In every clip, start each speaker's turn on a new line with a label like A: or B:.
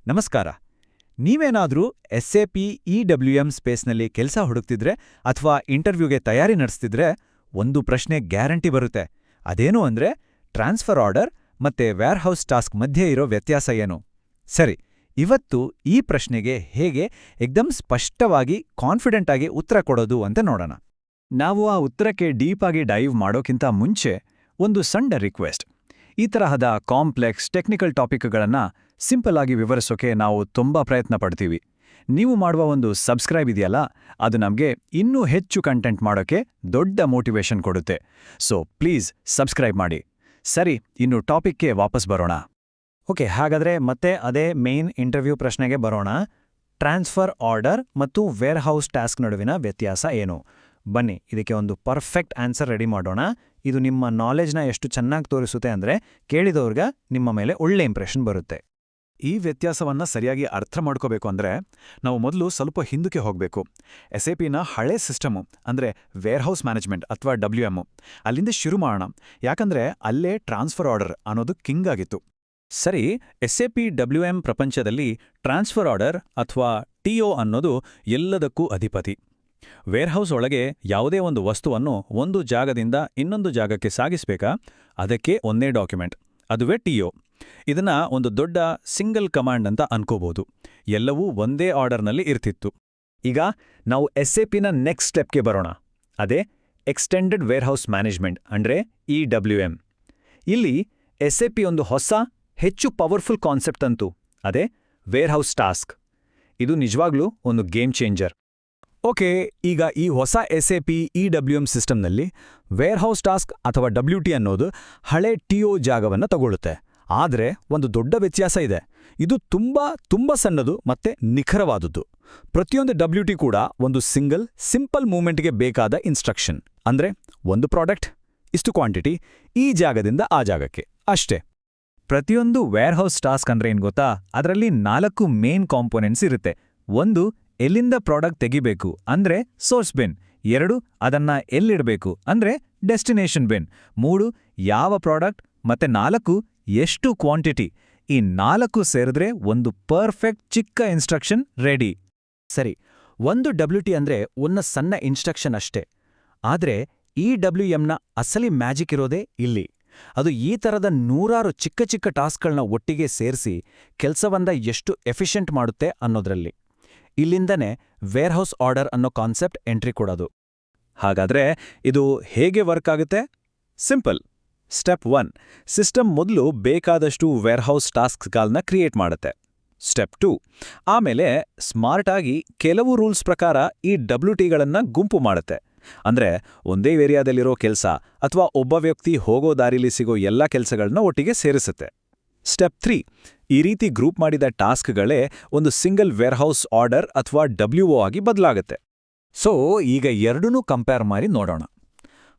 A: ನಮಸ್ಕಾರ. ನೀವೇನಾದ್ರೂ SAP EWM ಸ್ಪೇಸ್ನಲ್ಲಿ ಕೆಲಸ ಹುಡುಕ್ತಿದ್ರೆ ಅಥವಾ ಇಂಟರ್ವ್ಯೂಗೆ ತಯಾರಿ ನಡೆಸ್ತಿದ್ರೆ ಒಂದು ಪ್ರಶ್ನೆ ಗ್ಯಾರಂಟಿ ಬರುತ್ತೆ. ಅದೇನು ಅಂದ್ರೆ ಟ್ರಾನ್ಸ್ಫರ್ ಆರ್ಡರ್ ಮತ್ತೆ ವೇರ್ಹೌಸ್ ಟಾಸ್ಕ್ ಮಧ್ಯೆ ಇರೋ ವ್ಯತ್ಯಾಸ ಏನು? ಸರಿ, ಇವತ್ತು ಈ ಪ್ರಶ್ನೆಗೆ ಹೇಗೆ ಎಕ್ದಮ್ ಸ್ಪಷ್ಟವಾಗಿ ಕಾನ್ಫಿಡೆಂಟ್ ಆಗಿ ಉತ್ತರ ಕೊಡೋದು ಅಂತ ನೋಡೋಣ. ನಾವು ಆ ಉತ್ತರಕ್ಕೆ ಡೀಪಾಗಿ ಡೈವ್ ಮಾಡೋಕ್ಕಿಂತ ಮುಂಚೆ ಒಂದು ಸಣ್ಣ ರಿಕ್ವೆಸ್ಟ್. ಈ ತರಹದ ಕಾಂಪ್ಲೆಕ್ಸ್ ಟೆಕ್ನಿಕಲ್ ಟಾಪಿಕ್ಗಳನ್ನು ಸಿಂಪಲ್ ಆಗಿ ವಿವರಿಸೋಕೆ ನಾವು ತುಂಬಾ ಪ್ರಯತ್ನ ಪಡ್ತೀವಿ. ನೀವು ಮಾಡುವ ಒಂದು ಸಬ್ಸ್ಕ್ರೈಬ್ ಇದೆಯಲ್ಲ, ಅದು ನಮಗೆ ಇನ್ನೂ ಹೆಚ್ಚು ಕಂಟೆಂಟ್ ಮಾಡೋಕೆ ದೊಡ್ಡ ಮೋಟಿವೇಶನ್ ಕೊಡುತ್ತೆ. ಸೊ ಪ್ಲೀಸ್ ಸಬ್ಸ್ಕ್ರೈಬ್ ಮಾಡಿ. ಸರಿ, ಇನ್ನು ಟಾಪಿಕ್ಗೆ ವಾಪಸ್ ಬರೋಣ.
B: ಓಕೆ, ಹಾಗಾದರೆ ಮತ್ತೆ ಅದೇ ಮೇನ್ ಇಂಟರ್ವ್ಯೂ ಪ್ರಶ್ನೆಗೆ ಬರೋಣ. ಟ್ರಾನ್ಸ್ಫರ್ ಆರ್ಡರ್ ಮತ್ತು ವೇರ್ಹೌಸ್ ಟಾಸ್ಕ್ ನಡುವಿನ ವ್ಯತ್ಯಾಸ ಏನು? ಬನ್ನಿ, ಇದಕ್ಕೆ ಒಂದು ಪರ್ಫೆಕ್ಟ್ ಆನ್ಸರ್ ರೆಡಿ ಮಾಡೋಣ. ಇದು ನಿಮ್ಮ ನಾಲೆಜ್ನ ಎಷ್ಟು ಚೆನ್ನಾಗಿ ತೋರಿಸುತ್ತೆ ಅಂದರೆ ಕೇಳಿದವ್ರಿಗೆ ನಿಮ್ಮ ಮೇಲೆ ಒಳ್ಳೆ ಇಂಪ್ರೆಷನ್ ಬರುತ್ತೆ.
C: ಈ ವ್ಯತ್ಯಾಸವನ್ನ ಸರಿಯಾಗಿ ಅರ್ಥ ಮಾಡ್ಕೋಬೇಕು ಅಂದ್ರೆ ನಾವು ಮೊದಲು ಸ್ವಲ್ಪ ಹಿಂದಕ್ಕೆ ಹೋಗಬೇಕು. SAPನ ಹಳೆ ಸಿಸ್ಟಮು ಅಂದ್ರೆ ವೇರ್ಹೌಸ್ ಮ್ಯಾನೇಜ್ಮೆಂಟ್ ಅಥವಾ WM, ಅಲ್ಲಿಂದ ಶುರು ಮಾಡೋಣ. ಯಾಕಂದ್ರೆ ಅಲ್ಲೇ ಟ್ರಾನ್ಸ್ಫರ್ ಆರ್ಡರ್ ಅನ್ನೋದು ಕಿಂಗ್ ಆಗಿತ್ತು.
A: ಸರಿ, SAP WM ಪ್ರಪಂಚದಲ್ಲಿ ಟ್ರಾನ್ಸ್ಫರ್ ಆರ್ಡರ್ ಅಥವಾ TO ಅನ್ನೋದು ಎಲ್ಲದಕ್ಕೂ ಅಧಿಪತಿ. ವೇರ್ಹೌಸ್ ಒಳಗೆ ಯಾವುದೇ ಒಂದು ವಸ್ತುವನ್ನು ಒಂದು ಜಾಗದಿಂದ ಇನ್ನೊಂದು ಜಾಗಕ್ಕೆ ಸಾಗಿಸಬೇಕಾ, ಅದಕ್ಕೆ ಒಂದೇ ಡಾಕ್ಯುಮೆಂಟ್, ಅದುವೇ TO. ಇದನ್ನ ಒಂದು ದೊಡ್ಡ ಸಿಂಗಲ್ ಕಮಾಂಡ್ ಅಂತ ಅನ್ಕೋಬಹುದು. ಎಲ್ಲವೂ ಒಂದೇ ಆರ್ಡರ್ನಲ್ಲಿ ಇರ್ತಿತ್ತು.
B: ಈಗ ನಾವು SAPನ ನೆಕ್ಸ್ಟ್ ಸ್ಟೆಪ್ಗೆ ಬರೋಣ. ಅದೇ ಎಕ್ಸ್ಟೆಂಡೆಡ್ ವೇರ್ಹೌಸ್ ಮ್ಯಾನೇಜ್ಮೆಂಟ್ ಅಂದ್ರೆ EWM. ಇಲ್ಲಿ SAP ಒಂದು ಹೊಸ ಹೆಚ್ಚು ಪವರ್ಫುಲ್ ಕಾನ್ಸೆಪ್ಟ್ ಅಂತು, ಅದೇ ವೇರ್ಹೌಸ್ ಟಾಸ್ಕ್. ಇದು ನಿಜವಾಗ್ಲೂ ಒಂದು ಗೇಮ್ ಚೇಂಜರ್.
A: ಓಕೆ, ಈಗ ಈ ಹೊಸ SAP EWM ಸಿಸ್ಟಮ್ನಲ್ಲಿ ವೇರ್ಹೌಸ್ ಟಾಸ್ಕ್ ಅಥವಾ WT ಅನ್ನೋದು ಹಳೆ TO ಜಾಗವನ್ನು ತಗೊಳ್ಳುತ್ತೆ. ಆದರೆ ಒಂದು ದೊಡ್ಡ ವ್ಯತ್ಯಾಸ ಇದೆ. ಇದು ತುಂಬಾ ಸಣ್ಣದು ಮತ್ತೆ ನಿಖರವಾದದ್ದು. ಪ್ರತಿಯೊಂದು WT ಕೂಡ ಒಂದು ಸಿಂಪಲ್ ಮೂವ್ಮೆಂಟ್ಗೆ ಬೇಕಾದ ಇನ್ಸ್ಟ್ರಕ್ಷನ್. ಅಂದ್ರೆ ಒಂದು ಪ್ರಾಡಕ್ಟ್, ಇಷ್ಟು ಕ್ವಾಂಟಿಟಿ, ಈ ಜಾಗದಿಂದ ಆ ಜಾಗಕ್ಕೆ ಅಷ್ಟೇ. ಪ್ರತಿಯೊಂದು ವೇರ್ಹೌಸ್ ಟಾಸ್ಕ್ ಅಂದ್ರೆ ಏನ್ ಗೊತ್ತಾ? ಅದರಲ್ಲಿ 4 ಮೇನ್ ಕಾಂಪೋನೆಂಟ್ಸ್ ಇರುತ್ತೆ. ಒಂದು, ಎಲ್ಲಿಂದ ಪ್ರಾಡಕ್ಟ್ ತೆಗಿಬೇಕು ಅಂದ್ರೆ ಸೋರ್ಸ್ ಬಿನ್. 2, ಅದನ್ನ ಎಲ್ಲಿಡಬೇಕು ಅಂದ್ರೆ ಡೆಸ್ಟಿನೇಷನ್ ಬಿನ್. 3, ಯಾವ ಪ್ರಾಡಕ್ಟ್. ಮತ್ತೆ 4, ಎಷ್ಟು ಕ್ವಾಂಟಿಟಿ. ಈ 4 ಸೇರಿದ್ರೆ ಒಂದು ಪರ್ಫೆಕ್ಟ್ ಚಿಕ್ಕ ಇನ್ಸ್ಟ್ರಕ್ಷನ್ ರೆಡಿ.
B: ಸರಿ, ಒಂದು WT ಅಂದ್ರೆ ಒಂದು ಸಣ್ಣ ಇನ್ಸ್ಟ್ರಕ್ಷನ್ ಅಷ್ಟೇ. ಆದ್ರೆ EWMನ ಅಸಲಿ ಮ್ಯಾಜಿಕ್ ಇರೋದೇ ಇಲ್ಲಿ. ಅದು ಈ ತರದ 100 ಚಿಕ್ಕ ಟಾಸ್ಕ್ಗಳನ್ನ ಒಟ್ಟಿಗೆ ಸೇರಿಸಿ ಕೆಲಸವನ್ನ ಎಷ್ಟು ಎಫಿಷಿಯೆಂಟ್ ಮಾಡುತ್ತೆ ಅನ್ನೋದ್ರಲ್ಲಿ. ಇಲ್ಲಿಂದನೇ ವೇರ್ಹೌಸ್ ಆರ್ಡರ್ ಅನ್ನೋ ಕಾನ್ಸೆಪ್ಟ್ ಎಂಟ್ರಿ ಕೊಡೋದು.
A: ಹಾಗಾದ್ರೆ ಇದು ಹೇಗೆ ವರ್ಕ್ ಆಗುತ್ತೆ? ಸಿಂಪಲ್. ಸ್ಟೆಪ್ 1, ಸಿಸ್ಟಮ್ ಮೊದಲು ಬೇಕಾದಷ್ಟು ವೇರ್ಹೌಸ್ ಟಾಸ್ಕ್ಗಳನ್ನ ಕ್ರಿಯೇಟ್ ಮಾಡುತ್ತೆ. ಸ್ಟೆಪ್ 2, ಆಮೇಲೆ ಸ್ಮಾರ್ಟ್ ಆಗಿ ಕೆಲವು ರೂಲ್ಸ್ ಪ್ರಕಾರ ಈ WTಗಳನ್ನ ಗುಂಪು ಮಾಡುತ್ತೆ. ಅಂದ್ರೆ ಒಂದೇ ಏರಿಯಾದಲ್ಲಿರೋ ಕೆಲಸ ಅಥವಾ ಒಬ್ಬ ವ್ಯಕ್ತಿ ಹೋಗೋ ದಾರಿಲಿ ಸಿಗೋ ಎಲ್ಲ ಕೆಲಸಗಳನ್ನ ಒಟ್ಟಿಗೆ ಸೇರಿಸುತ್ತೆ. ಸ್ಟೆಪ್ 3, ಈ ರೀತಿ ಗ್ರೂಪ್ ಮಾಡಿದ ಟಾಸ್ಕ್ಗಳೇ ಒಂದು ಸಿಂಗಲ್ ವೇರ್ಹೌಸ್ ಆರ್ಡರ್ ಅಥವಾ WO ಆಗಿ ಬದಲಾಗುತ್ತೆ. ಸೊ ಈಗ ಎರಡನ್ನೂ ಕಂಪೇರ್ ಮಾಡಿ ನೋಡೋಣ.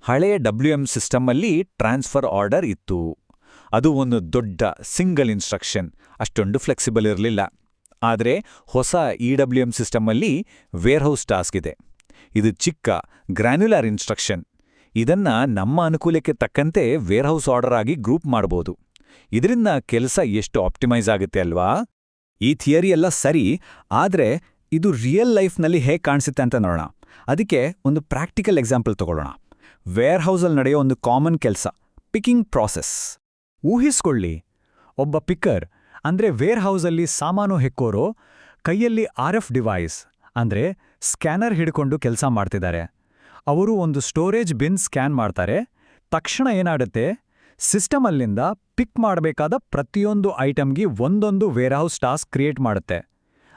A: ಹಳೆಯ WM ಸಿಸ್ಟಮ್ಮಲ್ಲಿ ಟ್ರಾನ್ಸ್ಫರ್ ಆರ್ಡರ್ ಇತ್ತು. ಅದು ಒಂದು ದೊಡ್ಡ ಸಿಂಗಲ್ ಇನ್ಸ್ಟ್ರಕ್ಷನ್, ಅಷ್ಟೊಂದು ಫ್ಲೆಕ್ಸಿಬಲ್ ಇರಲಿಲ್ಲ. ಆದರೆ ಹೊಸ EWM ಸಿಸ್ಟಮ್ಮಲ್ಲಿ ವೇರ್ಹೌಸ್ ಟಾಸ್ಕ್ ಇದೆ. ಇದು ಚಿಕ್ಕ ಗ್ರ್ಯಾನ್ಯುಲರ್ ಇನ್ಸ್ಟ್ರಕ್ಷನ್. ಇದನ್ನ ನಮ್ಮ ಅನುಕೂಲಕ್ಕೆ ತಕ್ಕಂತೆ ವೇರ್ಹೌಸ್ ಆರ್ಡರ್ ಆಗಿ ಗ್ರೂಪ್ ಮಾಡಬಹುದು. ಇದರಿಂದ ಕೆಲಸ ಎಷ್ಟು ಆಪ್ಟಿಮೈಸ್ ಆಗುತ್ತೆ ಅಲ್ವಾ? ಈ ಥಿಯರಿ ಎಲ್ಲ ಸರಿ, ಆದ್ರೆ ಇದು ರಿಯಲ್ ಲೈಫ್ನಲ್ಲಿ ಹೇಗೆ ಕಾಣಿಸುತ್ತೆ ಅಂತ ನೋಡೋಣ. ಅದಕ್ಕೆ ಒಂದು ಪ್ರಾಕ್ಟಿಕಲ್ ಎಕ್ಸಾಂಪಲ್ ತಗೊಳ್ಳೋಣ. ವೇರ್ಹೌಸಲ್ಲಿ ನಡೆಯೋ ಒಂದು ಕಾಮನ್ ಕೆಲಸ, ಪಿಕಿಂಗ್ ಪ್ರಾಸೆಸ್. ಊಹಿಸ್ಕೊಳ್ಳಿ, ಒಬ್ಬ ಪಿಕ್ಕರ್ ಅಂದ್ರೆ ವೇರ್ಹೌಸಲ್ಲಿ ಸಾಮಾನು ಹೆಕ್ಕೋರು ಕೈಯಲ್ಲಿ RF ಡಿವೈಸ್ ಅಂದ್ರೆ ಸ್ಕ್ಯಾನರ್ ಹಿಡ್ಕೊಂಡು ಕೆಲಸ ಮಾಡ್ತಿದ್ದಾರೆ. ಅವರು ಒಂದು ಸ್ಟೋರೇಜ್ ಬಿನ್ ಸ್ಕ್ಯಾನ್ ಮಾಡ್ತಾರೆ. ತಕ್ಷಣ ಏನಾಗುತ್ತೆ, ಸಿಸ್ಟಮ್ ಅಲ್ಲಿಂದ ಪಿಕ್ ಮಾಡಬೇಕಾದ ಪ್ರತಿಯೊಂದು ಐಟಮ್ಗೆ ಒಂದೊಂದು ವೇರ್ಹೌಸ್ ಟಾಸ್ಕ್ ಕ್ರಿಯೇಟ್ ಮಾಡುತ್ತೆ.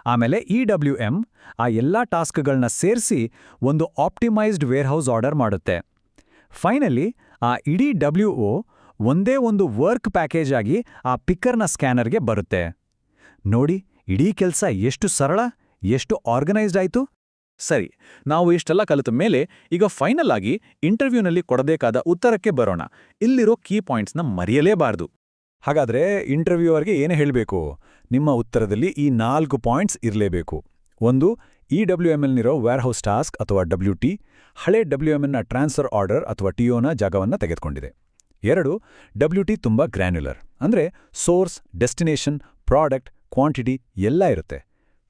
A: ಆಮೇಲೆ EWM ಆ ಎಲ್ಲ ಟಾಸ್ಕ್ಗಳನ್ನ ಸೇರಿಸಿ ಒಂದು ಆಪ್ಟಿಮೈಸ್ಡ್ ವೇರ್ಹೌಸ್ ಆರ್ಡರ್ ಮಾಡುತ್ತೆ. ಫೈನಲಿ ಆ ಇಡೀ WO ಒಂದೇ ಒಂದು ವರ್ಕ್ ಪ್ಯಾಕೇಜ್ ಆಗಿ ಆ ಪಿಕ್ಕರ್ನ ಸ್ಕ್ಯಾನರ್ಗೆ ಬರುತ್ತೆ. ನೋಡಿ, ಇಡೀ ಕೆಲಸ ಎಷ್ಟು ಸರಳ, ಎಷ್ಟು ಆರ್ಗನೈಸ್ಡ್ ಆಯ್ತು.
C: ಸರಿ, ನಾವು ಇಷ್ಟೆಲ್ಲ ಕಲಿತ ಮೇಲೆ ಈಗ ಫೈನಲ್ ಆಗಿ ಇಂಟರ್ವ್ಯೂನಲ್ಲಿ ಕೊಡಬೇಕಾದ ಉತ್ತರಕ್ಕೆ ಬರೋಣ. ಇಲ್ಲಿರೋ ಕೀ ಪಾಯಿಂಟ್ಸ್ನ ಮರೆಯಲೇಬಾರ್ದು.
A: ಹಾಗಾದ್ರೆ ಇಂಟರ್ವ್ಯೂವರ್ಗೆ ಏನು ಹೇಳಬೇಕು? ನಿಮ್ಮ ಉತ್ತರದಲ್ಲಿ ಈ 4 ಪಾಯಿಂಟ್ಸ್ ಇರಲೇಬೇಕು. 1, EWMನಲ್ಲಿರೋ ವೇರ್ಹೌಸ್ ಟಾಸ್ಕ್ ಅಥವಾ WT ಹಳೆ WMನ ಟ್ರಾನ್ಸ್ಫರ್ ಆರ್ಡರ್ ಅಥವಾ TOನ ಜಾಗವನ್ನು ತೆಗೆದುಕೊಂಡಿದೆ. 2, WT ತುಂಬಾ ಗ್ರ್ಯಾನ್ಯುಲರ್, ಅಂದ್ರೆ ಸೋರ್ಸ್, ಡೆಸ್ಟಿನೇಷನ್, ಪ್ರಾಡಕ್ಟ್, ಕ್ವಾಂಟಿಟಿ ಎಲ್ಲ ಇರುತ್ತೆ.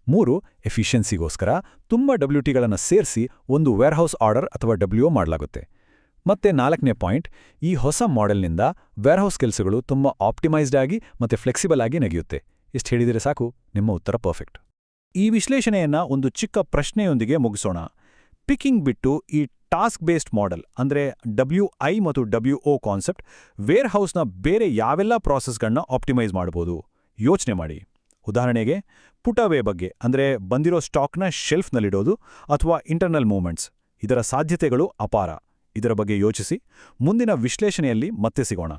A: 3 ಎಫಿಷಿಯನ್ಸಿಗೋಸ್ಕರ ತುಂಬ WTಗಳನ್ನು ಸೇರಿಸಿ ಒಂದು ವೇರ್ಹೌಸ್ ಆರ್ಡರ್ ಅಥವಾ WO ಮಾಡಲಾಗುತ್ತೆ. ಮತ್ತೆ 4ನೇ ಪಾಯಿಂಟ್, ಈ ಹೊಸ ಮಾಡೆಲ್ನಿಂದ ವೇರ್ಹೌಸ್ ಕೆಲಸಗಳು ತುಂಬ ಆಪ್ಟಿಮೈಸ್ಡ್ ಆಗಿ ಮತ್ತೆ ಫ್ಲೆಕ್ಸಿಬಲ್ ಆಗಿ ನಡೆಯುತ್ತೆ. ಇಷ್ಟು ಹೇಳಿದರೆ ಸಾಕು, ನಿಮ್ಮ ಉತ್ತರ ಪರ್ಫೆಕ್ಟ್. ಈ ವಿಶ್ಲೇಷಣೆಯನ್ನ ಒಂದು ಚಿಕ್ಕ ಪ್ರಶ್ನೆಯೊಂದಿಗೆ ಮುಗಿಸೋಣ. ಪಿಕ್ಕಿಂಗ್ ಬಿಟ್ಟು ಈ ಟಾಸ್ಕ್ ಬೇಸ್ಡ್ ಮಾಡೆಲ್ ಅಂದರೆ WI ಮತ್ತು WO ಕಾನ್ಸೆಪ್ಟ್ ವೇರ್ಹೌಸ್ನ ಬೇರೆ ಯಾವೆಲ್ಲ ಪ್ರಾಸೆಸ್ಗಳನ್ನ ಆಪ್ಟಿಮೈಸ್ ಮಾಡ್ಬೋದು ಯೋಚನೆ ಮಾಡಿ. ಉದಾಹರಣೆಗೆ ಪುಟವೇ ಬಗ್ಗೆ ಅಂದರೆ ಬಂದಿರೋ ಸ್ಟಾಕ್ನ ಶೆಲ್ಫ್ನಲ್ಲಿಡೋದು ಅಥವಾ ಇಂಟರ್ನಲ್ ಮೂವ್ಮೆಂಟ್ಸ್, ಇದರ ಸಾಧ್ಯತೆಗಳು ಅಪಾರ. ಇದರ ಬಗ್ಗೆ ಯೋಚಿಸಿ. ಮುಂದಿನ ವಿಶ್ಲೇಷಣೆಯಲ್ಲಿ ಮತ್ತೆ ಸಿಗೋಣ.